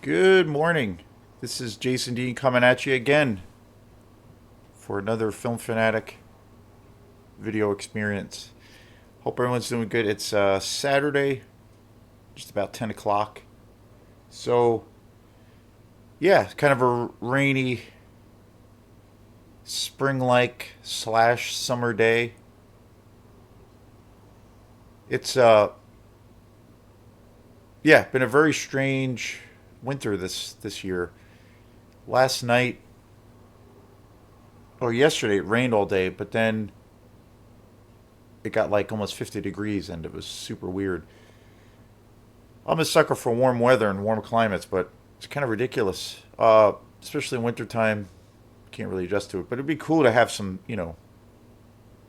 Good morning. This is Jason Dean coming at you again for another Film Fanatic video experience. Hope everyone's doing good. It's Saturday, just about 10 o'clock. So, yeah, it's kind of a rainy, spring like slash summer day. It's, yeah, been a very strange winter this year. Last night, or yesterday, it rained all day, but then it got like almost 50 degrees and it was super weird. I'm a sucker for warm weather and warm climates, but it's kind of ridiculous. Especially in wintertime, can't really adjust to it. But it'd be cool to have some,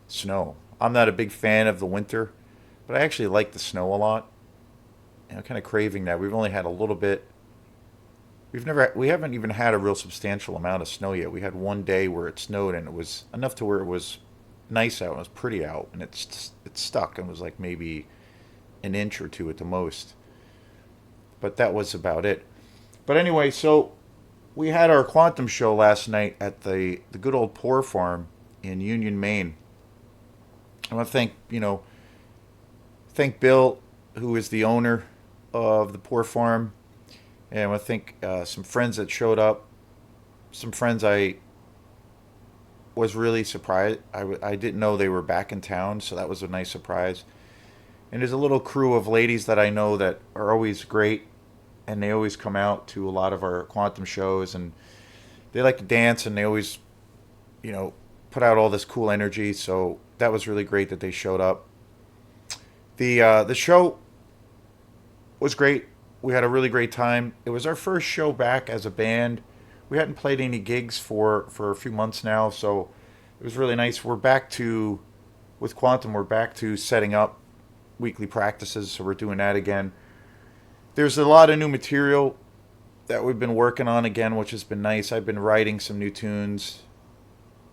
snow. I'm not a big fan of the winter, but I actually like the snow a lot. And I'm kind of craving that. We've only had a little bit. We haven't even had a real substantial amount of snow yet. We had one day where it snowed and it was enough to where it was nice out and it was pretty out, and it stuck and was like maybe an inch or two at the most. But that was about it. But anyway, so we had our quantum show last night at the good old Poor Farm in Union, Maine. I want to thank Bill, who is the owner of the Poor Farm, and I want to thank some friends that showed up. Some friends I was really surprised. I didn't know they were back in town, so that was a nice surprise. And there's a little crew of ladies that I know that are always great, and they always come out to a lot of our quantum shows, and they like to dance, and they always, you know, put out all this cool energy. So that was really great that they showed up. The show was great. We had a really great time. It was our first show back as a band. We hadn't played any gigs for a few months now, so it was really nice. We're back to with Quantum. We're back to setting up weekly practices, so we're doing that again. There's a lot of new material that we've been working on again, which has been nice. I've been writing some new tunes.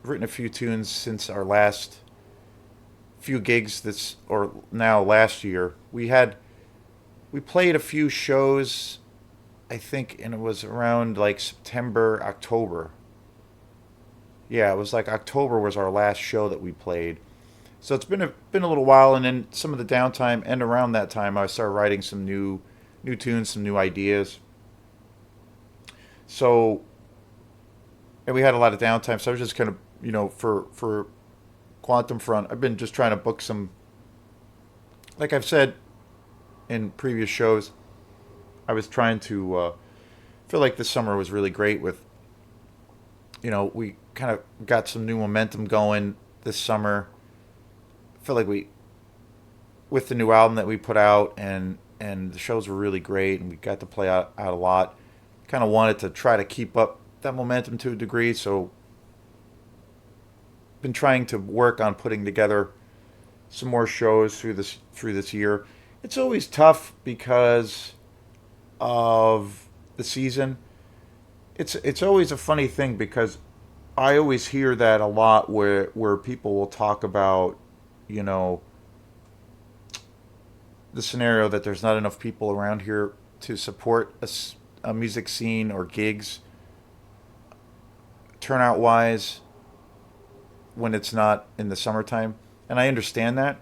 I've written a few tunes since our last few gigs this or now last year. We played a few shows, I think, and it was around like September, October. Yeah, it was like October was our last show that we played. So it's been a little while, and then some of the downtime, and around that time I started writing some new tunes, some new ideas. So, and we had a lot of downtime, so I was just kind of, for Quantum Front, I've been just trying to book some, like I've said in previous shows, I was trying to feel like this summer was really great with, we kind of got some new momentum going this summer. I feel like with the new album that we put out, and the shows were really great, and we got to play out a lot. Kind of wanted to try to keep up that momentum to a degree, so been trying to work on putting together some more shows through this year. It's always tough because of the season. It's always a funny thing because I always hear that a lot where people will talk about, you know, the scenario that there's not enough people around here to support a music scene or gigs turnout wise when it's not in the summertime. And I understand that.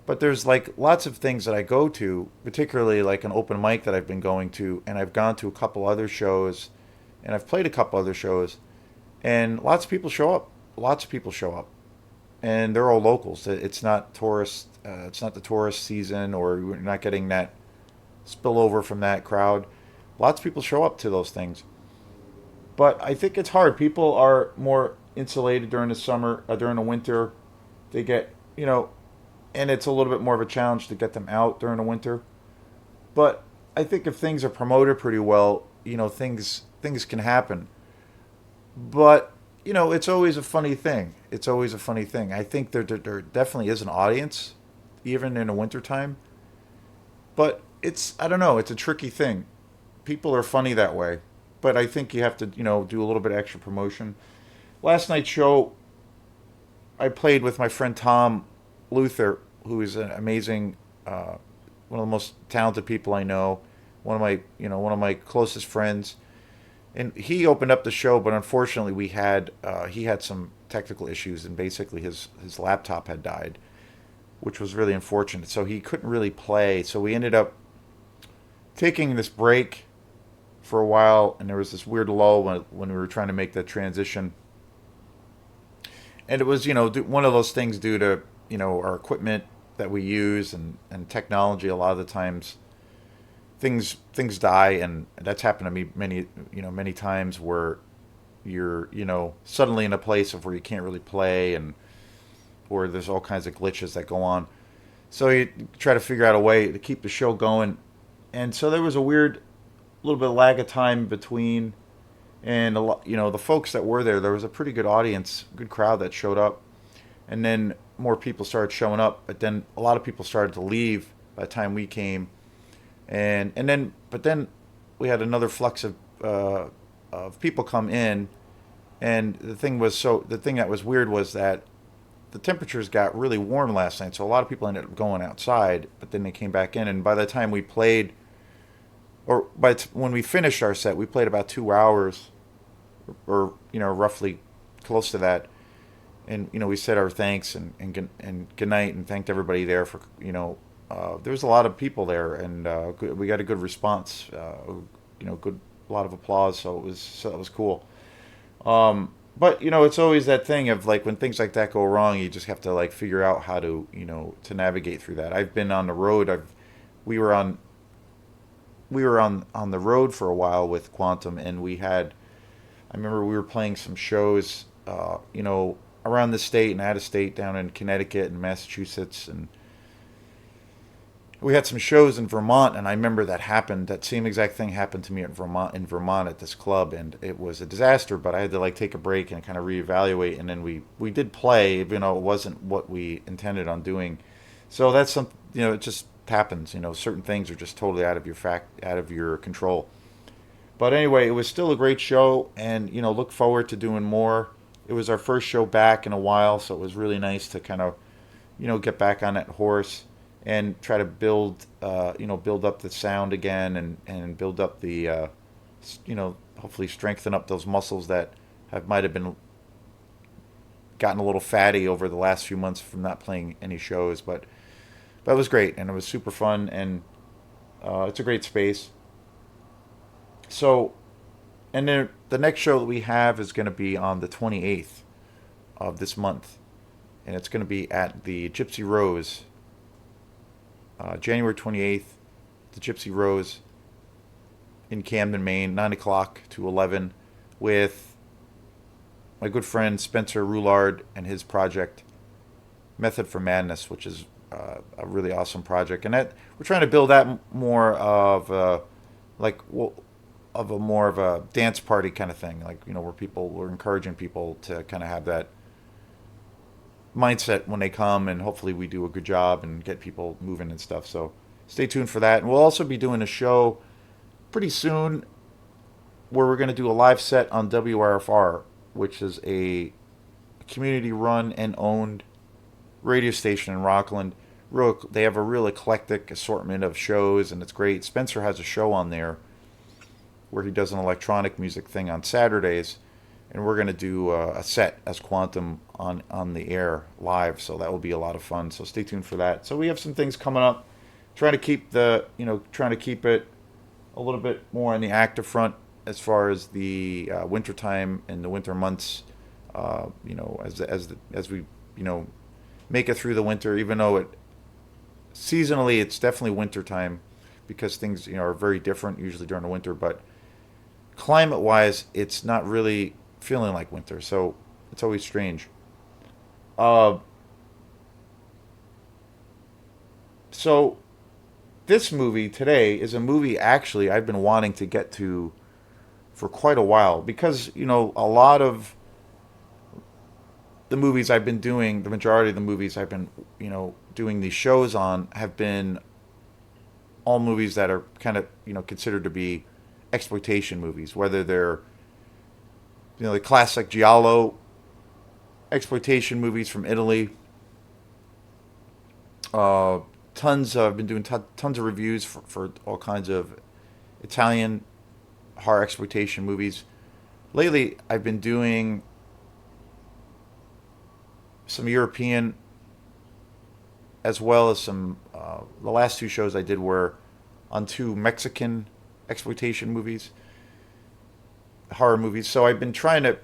But there's like lots of things that I go to, particularly like an open mic that I've been going to, and I've gone to a couple other shows, and I've played a couple other shows, and lots of people show up. Lots of people show up, and they're all locals. It's not tourist. It's not the tourist season, or we're not getting that spillover from that crowd. Lots of people show up to those things, but I think it's hard. People are more insulated during the summer, during the winter. They get, and it's a little bit more of a challenge to get them out during the winter. But I think if things are promoted pretty well, things can happen. But it's always a funny thing. It's always a funny thing. I think there definitely is an audience, even in the wintertime. But I don't know. It's a tricky thing. People are funny that way. But I think you have to do a little bit of extra promotion. Last night's show, I played with my friend Tom Luther, who is an amazing, one of the most talented people I know. one of my closest friends, and he opened up the show, but unfortunately he had some technical issues, and basically his laptop had died, which was really unfortunate. So he couldn't really play. So we ended up taking this break for a while, and there was this weird lull when we were trying to make that transition. And it was, one of those things due to, our equipment that we use and technology. A lot of the times things die, and that's happened to me many times where you're, suddenly in a place of where you can't really play, and or there's all kinds of glitches that go on. So you try to figure out a way to keep the show going. And so there was a weird little bit of lag of time between, and a lot, the folks that were there was a pretty good audience, good crowd that showed up, and then more people started showing up, but then a lot of people started to leave by the time we came, but then we had another flux of people come in, and the thing that was weird was that the temperatures got really warm last night, so a lot of people ended up going outside, but then they came back in, and by the time we played, when we finished our set, we played about 2 hours, or roughly close to that, and we said our thanks and good night, and thanked everybody there for there was a lot of people there, and we got a good response, good, a lot of applause, so that was cool. But it's always that thing of like when things like that go wrong, you just have to like figure out how to to navigate through that. I've been on the road. We were on the road for a while with Quantum, and I remember we were playing some shows, around the state and out of state, down in Connecticut and Massachusetts, and we had some shows in Vermont, and I remember that same exact thing happened to me in Vermont at this club, and it was a disaster, but I had to like take a break and kind of reevaluate, and then we did play, even though it wasn't what we intended on doing. So that's it just happens, certain things are just totally out of your control. But anyway, it was still a great show, and look forward to doing more. It was our first show back in a while, so it was really nice to kind of get back on that horse and try to build up the sound again, and build up the hopefully strengthen up those muscles that might have been gotten a little fatty over the last few months from not playing any shows. But that was great, and it was super fun, and it's a great space. So, and then the next show that we have is going to be on the 28th of this month, and it's going to be at the Gypsy Rose, January 28th, the Gypsy Rose in Camden, Maine, 9 o'clock to 11, with my good friend Spencer Roulard and his project Method for Madness, which is a really awesome project. And that we're trying to build that more of like well, of a more of a dance party kind of thing, like where we're encouraging people to kind of have that mindset when they come, and hopefully we do a good job and get people moving and stuff. So stay tuned for that. And we'll also be doing a show pretty soon where we're going to do a live set on WRFR, which is a community run and owned radio station in Rockland. They have a real eclectic assortment of shows, and it's great. Spencer has a show on there where he does an electronic music thing on Saturdays, and we're going to do a set as Quantum on the air live, so that will be a lot of fun. So stay tuned for that. So we have some things coming up, trying to keep it a little bit more on the active front as far as the winter time and the winter months. As we make it through the winter, even though seasonally it's definitely winter time, because things are very different usually during the winter, but climate wise it's not really feeling like winter, so it's always strange. Uh, so this movie today is a movie actually I've been wanting to get to for quite a while, because a lot of the movies I've been doing, the majority of the movies I've been doing these shows on, have been all movies that are kind of considered to be exploitation movies, whether they're the classic giallo exploitation movies from Italy. Uh, I've been doing tons of reviews for all kinds of Italian horror exploitation movies. Lately, I've been doing some European as well as some. The last two shows I did were on two Mexican exploitation movies, horror movies. So I've been trying to,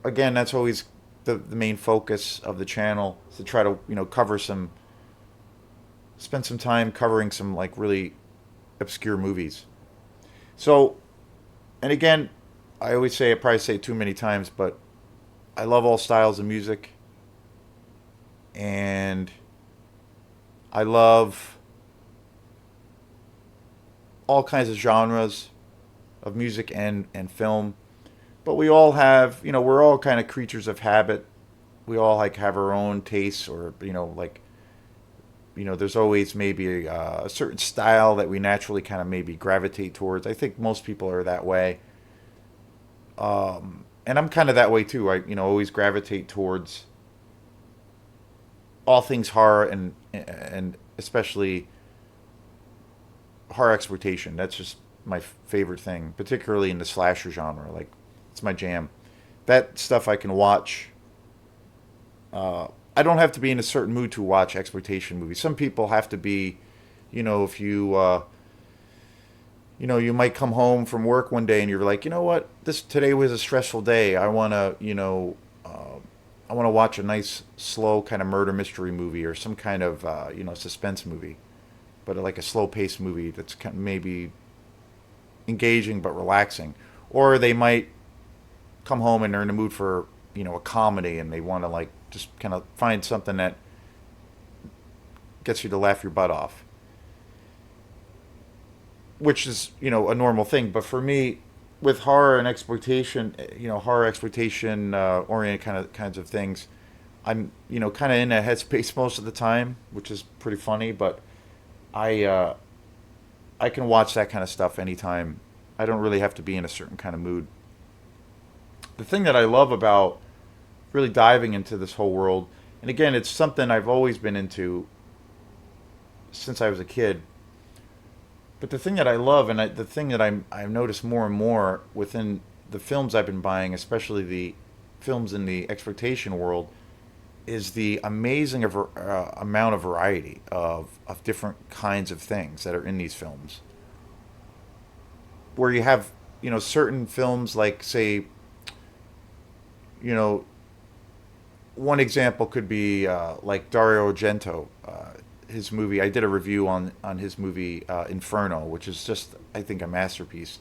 again, that's always the main focus of the channel is to try to, cover some, spend some time covering some like really obscure movies. So, and again, I always say, I probably say it too many times, but I love all styles of music, and I love all kinds of genres of music and film. But we all have, we're all kind of creatures of habit. We all like have our own tastes, or like there's always maybe a certain style that we naturally kind of maybe gravitate towards. I think most people are that way, and I'm kind of that way too. I always gravitate towards all things horror, and especially horror exploitation. That's just my favorite thing, particularly in the slasher genre. Like, it's my jam. That stuff I can watch. I don't have to be in a certain mood to watch exploitation movies. Some people have to be, if you might come home from work one day and you're like, you know what, this today was a stressful day. I want to, I want to watch a nice, slow kind of murder mystery movie, or some kind of, suspense movie, but like a slow paced movie that's kind of maybe engaging but relaxing. Or they might come home and they're in the mood for, a comedy, and they want to like just kind of find something that gets you to laugh your butt off, which is, a normal thing. But for me, with horror and exploitation, horror exploitation oriented kinds of things, I'm, kind of in that headspace most of the time, which is pretty funny. But I I can watch that kind of stuff anytime. I don't really have to be in a certain kind of mood. The thing that I love about really diving into this whole world, and again, it's something I've always been into since I was a kid. But the thing that I love, and the thing that I've noticed more and more within the films I've been buying, especially the films in the exploitation world, is the amazing amount of variety of different kinds of things that are in these films. Where you have, certain films like, say, you know, one example could be like Dario Argento, his movie. I did a review on his movie Inferno, which is just, I think, a masterpiece.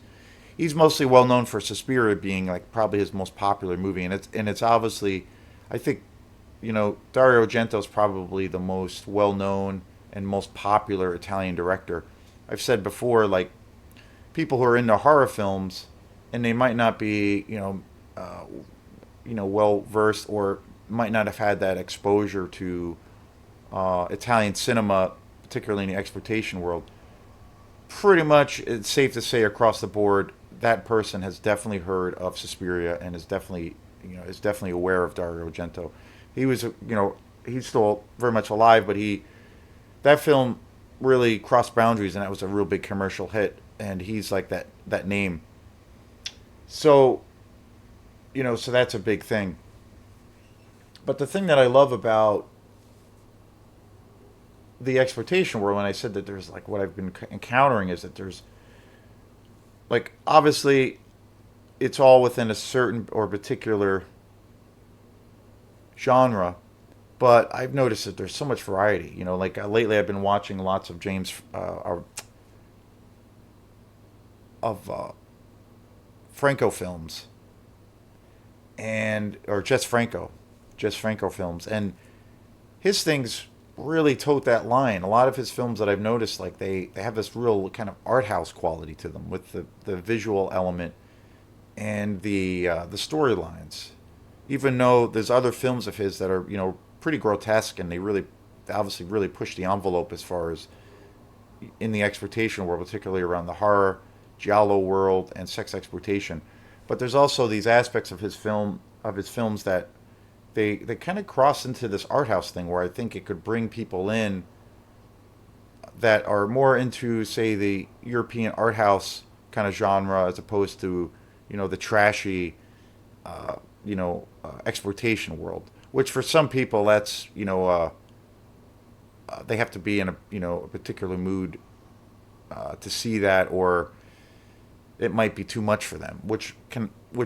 He's mostly well known for Suspiria being like probably his most popular movie, and it's obviously, I think, Dario Argento is probably the most well known and most popular Italian director. I've said before, like, people who are into horror films and they might not be, well versed, or might not have had that exposure to Italian cinema, particularly in the exploitation world. Pretty much, it's safe to say across the board that person has definitely heard of Suspiria, and is definitely aware of Dario Argento. He was, he's still very much alive, but that film really crossed boundaries, and that was a real big commercial hit. And he's like that name. So, so that's a big thing. But the thing that I love about the exploitation world, when I said that there's like what I've been encountering, is that there's like, obviously it's all within a certain or particular genre, but I've noticed that there's so much variety. Like, lately I've been watching lots of Franco films, and or just Franco films, and his things really tote that line. A lot of his films that I've noticed, like, they have this real kind of art house quality to them, with the visual element and the storylines. Even though there's other films of his that are, pretty grotesque, and they obviously really push the envelope as far as in the exploitation world, particularly around the horror, giallo world, and sex exploitation. But there's also these aspects of his films that they kind of cross into this art house thing, where I think it could bring people in that are more into, say, the European art house kind of genre as opposed to, the trashy, exploitation world. Which for some people, that's they have to be in a particular mood to see that, or it might be too much for them, which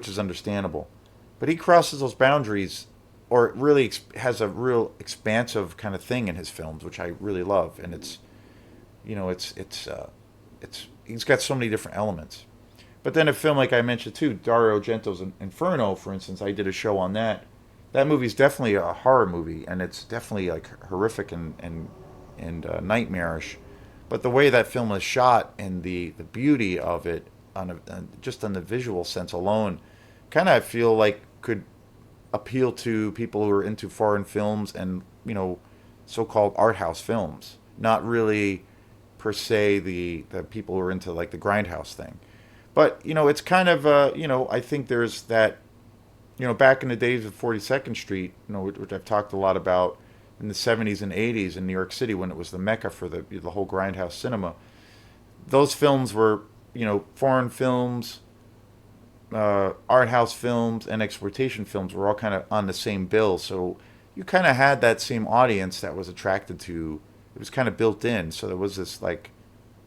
is understandable. But he crosses those boundaries, or it really has a real expansive kind of thing in his films, which I really love, and it's he's got so many different elements. But then a film like I mentioned too, Dario Argento's Inferno, for instance, I did a show on that. That movie's definitely a horror movie, and it's definitely like horrific and nightmarish. But the way that film is shot and the beauty of it, just on the visual sense alone, kind of I feel like could appeal to people who are into foreign films and so-called art house films, not really per se the people who are into like the grindhouse thing. But it's kind of I think there's that back in the days of 42nd Street, which I've talked a lot about in the 70s and 80s in New York City when it was the mecca for the whole grindhouse cinema. Those films were foreign films, art house films, and exploitation films were all kind of on the same bill. So you kind of had that same audience that was attracted to. It was kind of built in. So there was this like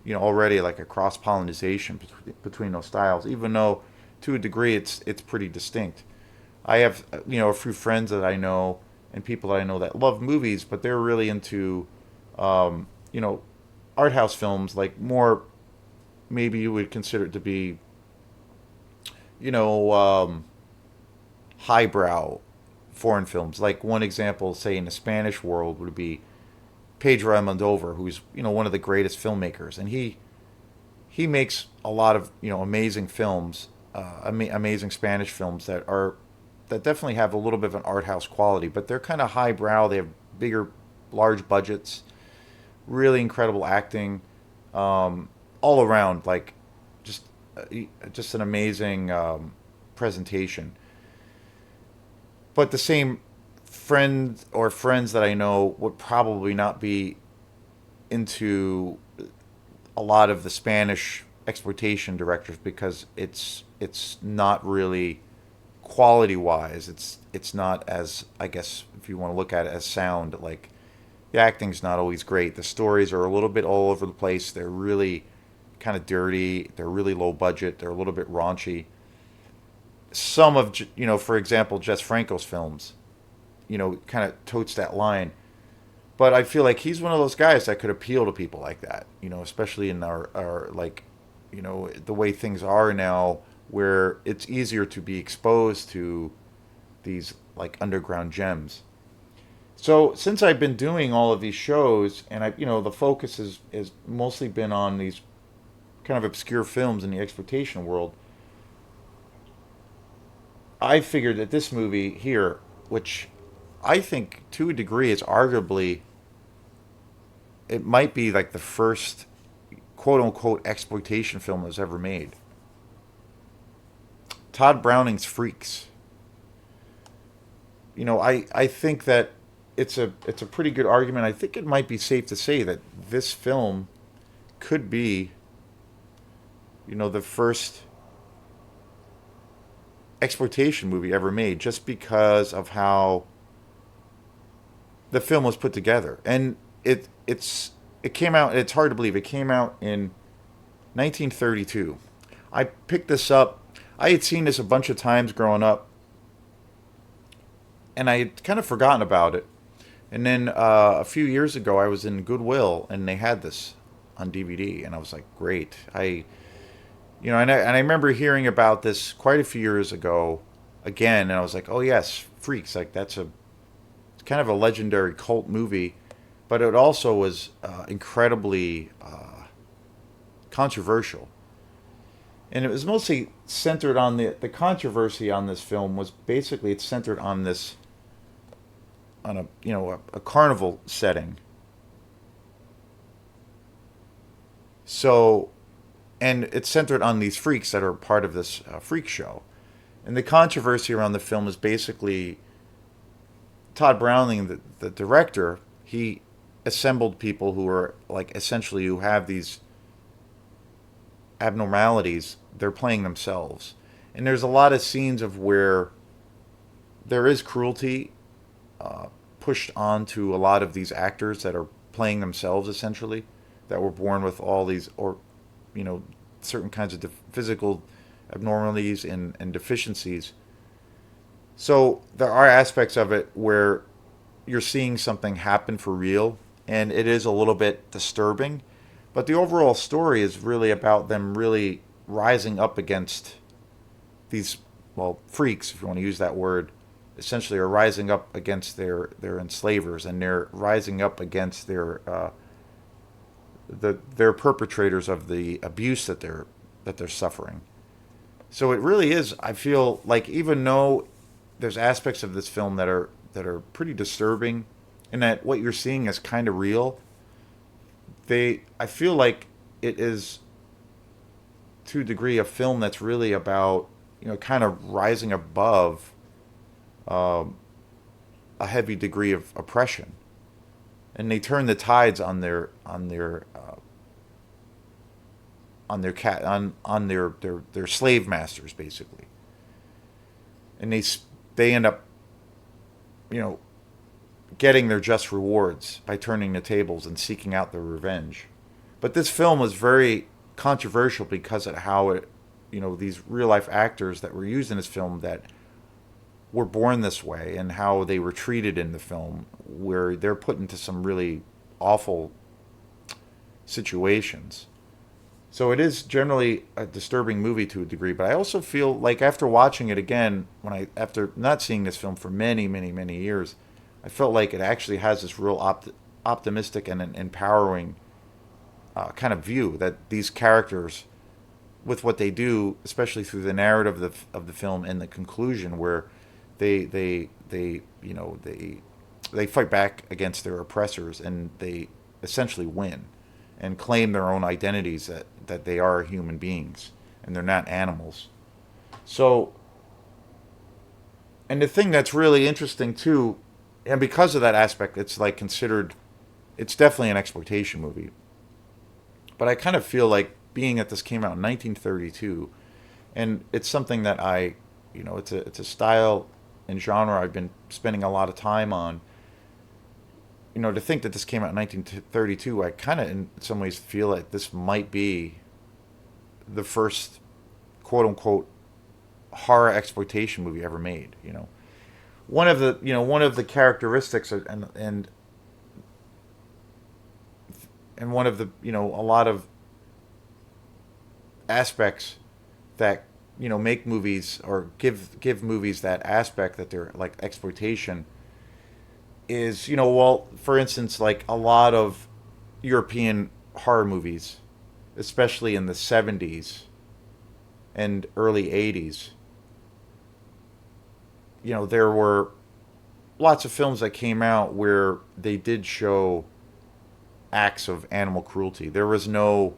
already like a cross pollination between those styles, even though to a degree it's pretty distinct. I have a few friends that I know and people that I know that love movies, but they're really into um, you know art house films, like more maybe you would consider it to be you know highbrow foreign films. Like one example, say in the Spanish world, would be Pedro Almodovar, who's one of the greatest filmmakers, and he makes a lot of amazing films, amazing Spanish films that definitely have a little bit of an art house quality, but they're kind of highbrow. They have bigger, large budgets, really incredible acting, all around, like just just an amazing presentation. But the same friend or friends that I know would probably not be into a lot of the Spanish exploitation directors because it's not really quality wise. It's not as, I guess if you want to look at it, as sound. Like the acting's not always great. The stories are a little bit all over the place. They're really kind of dirty. They're really low budget. They're a little bit raunchy. Some of for example, Jess Franco's films, kind of totes that line. But I feel like he's one of those guys that could appeal to people like that, especially in our like, the way things are now, where it's easier to be exposed to these like underground gems. So since I've been doing all of these shows, and the focus has mostly been on these kind of obscure films in the exploitation world, I figured that this movie here, which I think to a degree is arguably, it might be like the first quote unquote exploitation film that was ever made. Tod Browning's Freaks. I think that it's a pretty good argument. I think it might be safe to say that this film could be, the first exploitation movie ever made, just because of how the film was put together. And it came out. It's hard to believe it came out in 1932. I picked this up. I had seen this a bunch of times growing up, and I had kind of forgotten about it. And then a few years ago, I was in Goodwill, and they had this on DVD, and I was like, "Great!" And I remember hearing about this quite a few years ago, again, and I was like, "Oh yes, Freaks!" Like that's it's kind of a legendary cult movie, but it also was incredibly controversial. And it was mostly centered on the controversy on this film was basically it's centered on this on a carnival setting. So, and it's centered on these freaks that are part of this freak show. And the controversy around the film is basically Tod Browning, the director. assembled people who are like essentially who have these abnormalities. They're playing themselves, and there's a lot of scenes of where there is cruelty pushed onto a lot of these actors that are playing themselves essentially, that were born with all these, or you know, certain kinds of physical abnormalities and deficiencies. So there are aspects of it where you're seeing something happen for real, and it is a little bit disturbing. But the overall story is really about them really rising up against these, well, freaks, if you want to use that word, essentially are rising up against their enslavers, and they're rising up against their perpetrators of the abuse that they're suffering. So it really is. I feel like even though there's aspects of this film that are pretty disturbing, and that what you're seeing is kind of real, I feel like it is to a degree a film that's really about, kind of rising above um, a heavy degree of oppression, and they turn the tides on their slave masters basically, and they end up, you know getting their just rewards by turning the tables and seeking out their revenge. But this film was very controversial because of how these real life actors that were used in this film that were born this way, and how they were treated in the film, where they're put into some really awful situations. So it is generally a disturbing movie to a degree, but I also feel like after watching it again, after not seeing this film for many, many, many years, I felt like it actually has this real optimistic and an empowering kind of view that these characters, with what they do, especially through the narrative of the film and the conclusion, where they fight back against their oppressors, and they essentially win and claim their own identities, that they are human beings and they're not animals. So, and the thing that's really interesting too, and because of that aspect, it's like considered, it's definitely an exploitation movie. But I kind of feel like, being that this came out in 1932, and it's something that it's a style and genre I've been spending a lot of time on. To think that this came out in 1932, I kind of, in some ways, feel like this might be the first quote unquote horror exploitation movie ever made. One of the characteristics, and one of the, a lot of aspects that, make movies, or give movies that aspect that they're like exploitation, is, well, for instance, like a lot of European horror movies, especially in the 70s and early 80s, there were lots of films that came out where they did show acts of animal cruelty. There was no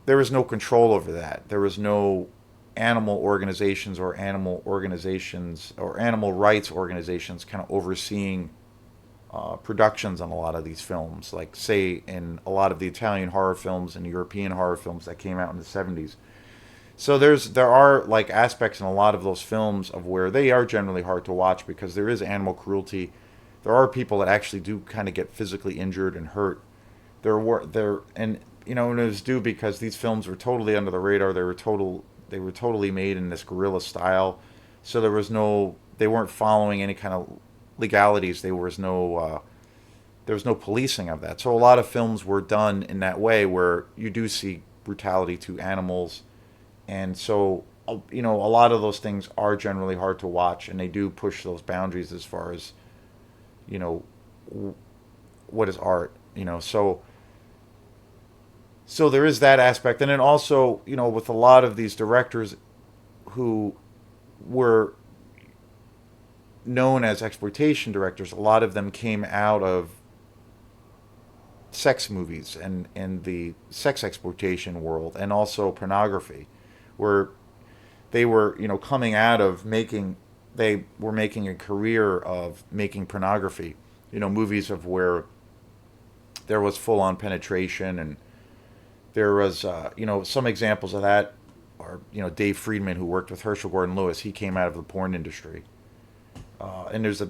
control over that. There was no animal rights organizations kind of overseeing productions on a lot of these films, like say in a lot of the Italian horror films and European horror films that came out in the 70s. So there are like aspects in a lot of those films of where they are generally hard to watch because there is animal cruelty. There are people that actually do kind of get physically injured and hurt. And and it was due because these films were totally under the radar. They were totally made in this guerrilla style. So they weren't following any kind of legalities. There was no policing of that. So a lot of films were done in that way, where you do see brutality to animals, and so a lot of those things are generally hard to watch, and they do push those boundaries as far as you know what is art. So there is that aspect, and then also with a lot of these directors who were known as exploitation directors, a lot of them came out of sex movies and the sex exploitation world, and also pornography, where they were coming out of they were making a career of making pornography, movies of where there was full on penetration, and there was some examples of that are Dave Friedman, who worked with Herschel Gordon Lewis. He came out of the porn industry, and there's a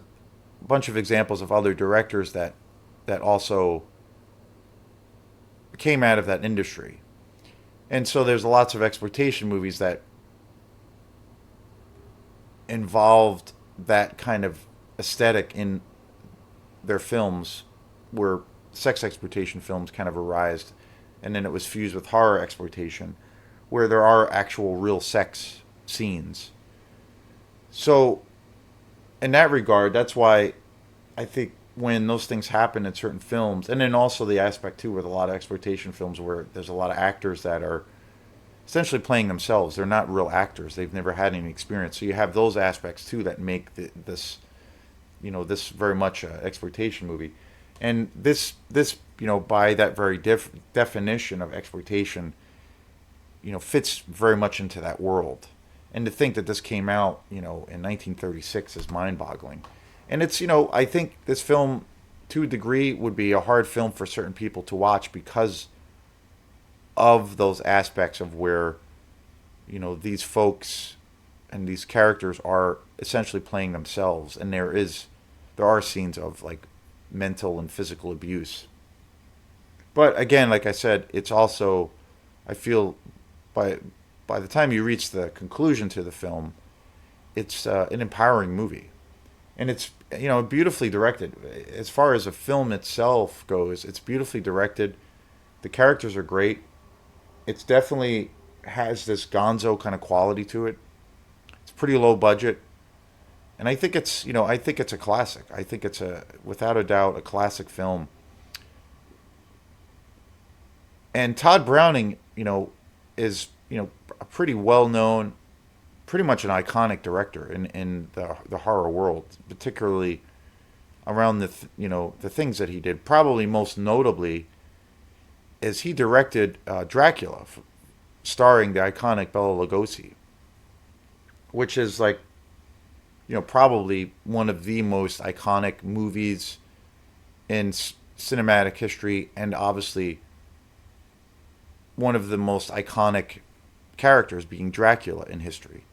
bunch of examples of other directors that also came out of that industry. And so there's lots of exploitation movies that involved that kind of aesthetic in their films, where sex exploitation films kind of arised, and then it was fused with horror exploitation, where there are actual real sex scenes. So, in that regard, that's why I think when those things happen in certain films, and then also the aspect too with a lot of exploitation films where there's a lot of actors that are essentially playing themselves. They're not real actors. They've never had any experience. So you have those aspects too that make this very much an exploitation movie. And this by that very definition of exploitation, fits very much into that world. And to think that this came out, in 1936 is mind-boggling. And it's, I think this film, to a degree, would be a hard film for certain people to watch because of those aspects of where, these folks and these characters are essentially playing themselves, and there are scenes of like mental and physical abuse. But again, like I said, it's also, I feel, by the time you reach the conclusion to the film, it's an empowering movie, and it's beautifully directed. As far as the film itself goes, it's beautifully directed. The characters are great. It's definitely has this Gonzo kind of quality to it. It's pretty low budget, and I think it's a classic. I think it's without a doubt a classic film. And Tod Browning, is a pretty well known, pretty much an iconic director in the horror world, particularly around the things that he did. Probably most notably is he directed Dracula, starring the iconic Bela Lugosi, which is like probably one of the most iconic movies in cinematic history, and obviously one of the most iconic characters being Dracula in history.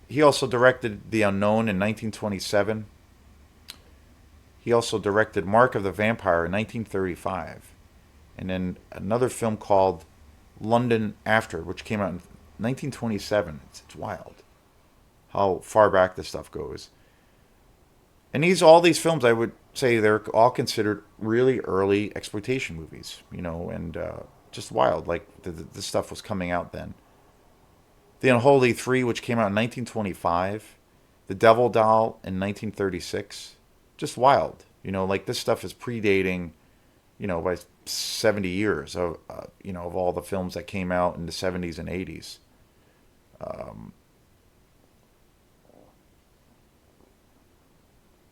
He also directed The Unknown in 1927. He also directed Mark of the Vampire in 1935. And then another film called London After, which came out in 1927. It's wild how far back this stuff goes. And all these films, I would say they're all considered really early exploitation movies, and just wild. Like this stuff was coming out then. The Unholy Three, which came out in 1925. The Devil Doll in 1936. Just wild. Like this stuff is predating, by 70 years of all the films that came out in the 70s and 80s.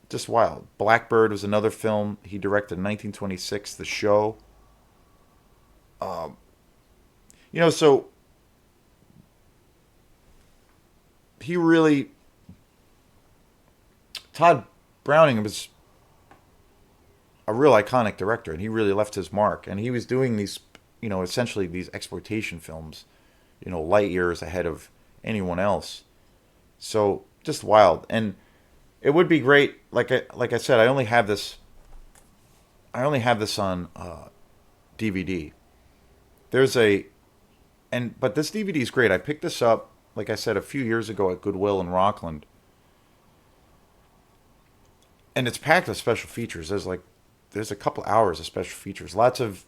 Just wild. Blackbird was another film he directed in 1926. The Show. So he really, Tod Browning was a real iconic director, and he really left his mark. And he was doing these, essentially these exploitation films, light years ahead of anyone else. So just wild. And it would be great. Like I said, I only have this on DVD. But this DVD is great. I picked this up, like I said, a few years ago at Goodwill in Rockland, and it's packed with special features. There's a couple hours of special features, lots of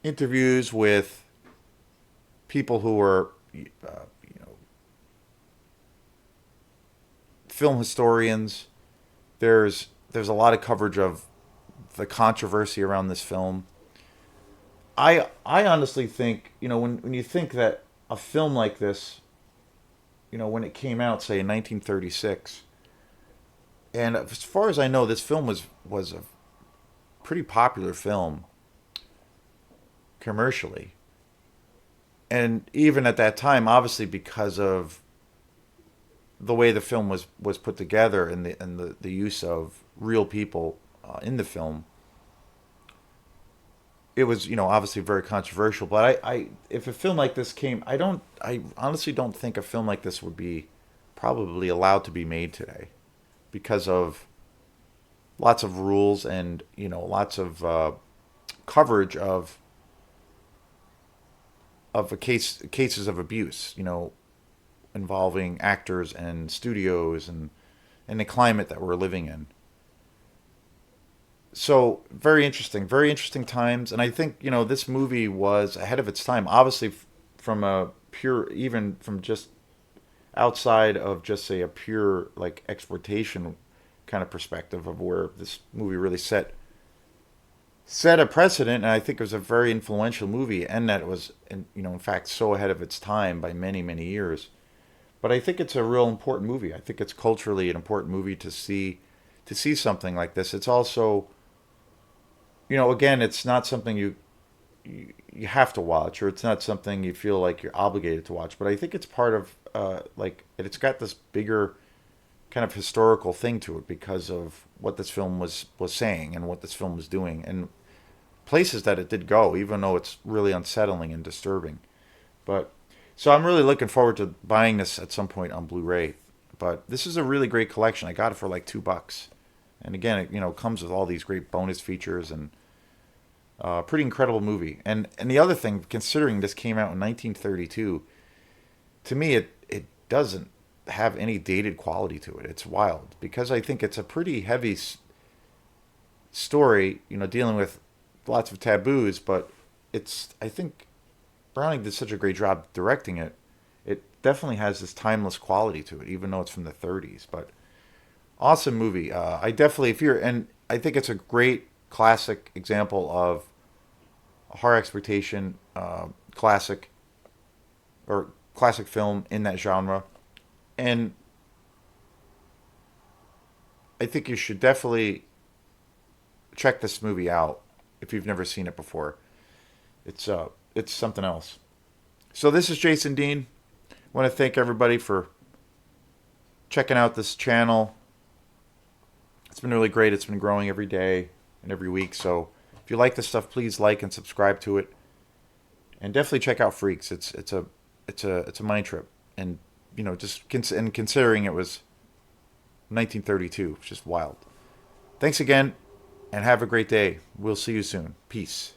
interviews with people who are, film historians. There's a lot of coverage of the controversy around this film. I honestly think, when you think that a film like this, when it came out, say in 1936, and as far as I know, this film was a pretty popular film commercially, and even at that time, obviously because of the way the film was put together and the use of real people in the film, it was, obviously very controversial. But if a film like this came, I honestly don't think a film like this would be probably allowed to be made today because of lots of rules and lots of coverage of cases of abuse, involving actors and studios and the climate that we're living in. So very interesting times, and I think this movie was ahead of its time. Obviously, from a pure, even from just outside of just say a pure like exploitation kind of perspective of where this movie really set a precedent, and I think it was a very influential movie, and that it was, in fact, so ahead of its time by many, many years. But I think it's a real important movie. I think it's culturally an important movie to see something like this. It's also, again, it's not something you have to watch, or it's not something you feel like you're obligated to watch. But I think it's part of like it's got this bigger kind of historical thing to it because of what this film was saying and what this film was doing and places that it did go, even though it's really unsettling and disturbing. But so I'm really looking forward to buying this at some point on Blu-ray. But this is a really great collection. I got it for like $2, and again, it comes with all these great bonus features and pretty incredible movie. And the other thing, considering this came out in 1932, to me it doesn't have any dated quality to it. It's wild because I think it's a pretty heavy story, dealing with lots of taboos, but I think Browning did such a great job directing it. It definitely has this timeless quality to it, even though it's from the 30s. But awesome movie. I definitely, if you're, and I think it's a great classic example of a horror exploitation classic or classic film in that genre. And I think you should definitely check this movie out if you've never seen it before. It's something else. So this is Jason Dean. I want to thank everybody for checking out this channel. It's been really great. It's been growing every day and every week. So if you like this stuff, please like and subscribe to it. And definitely check out Freaks. It's a mind trip. And and considering it was 1932, it's just wild. Thanks again and have a great day. We'll see you soon. Peace.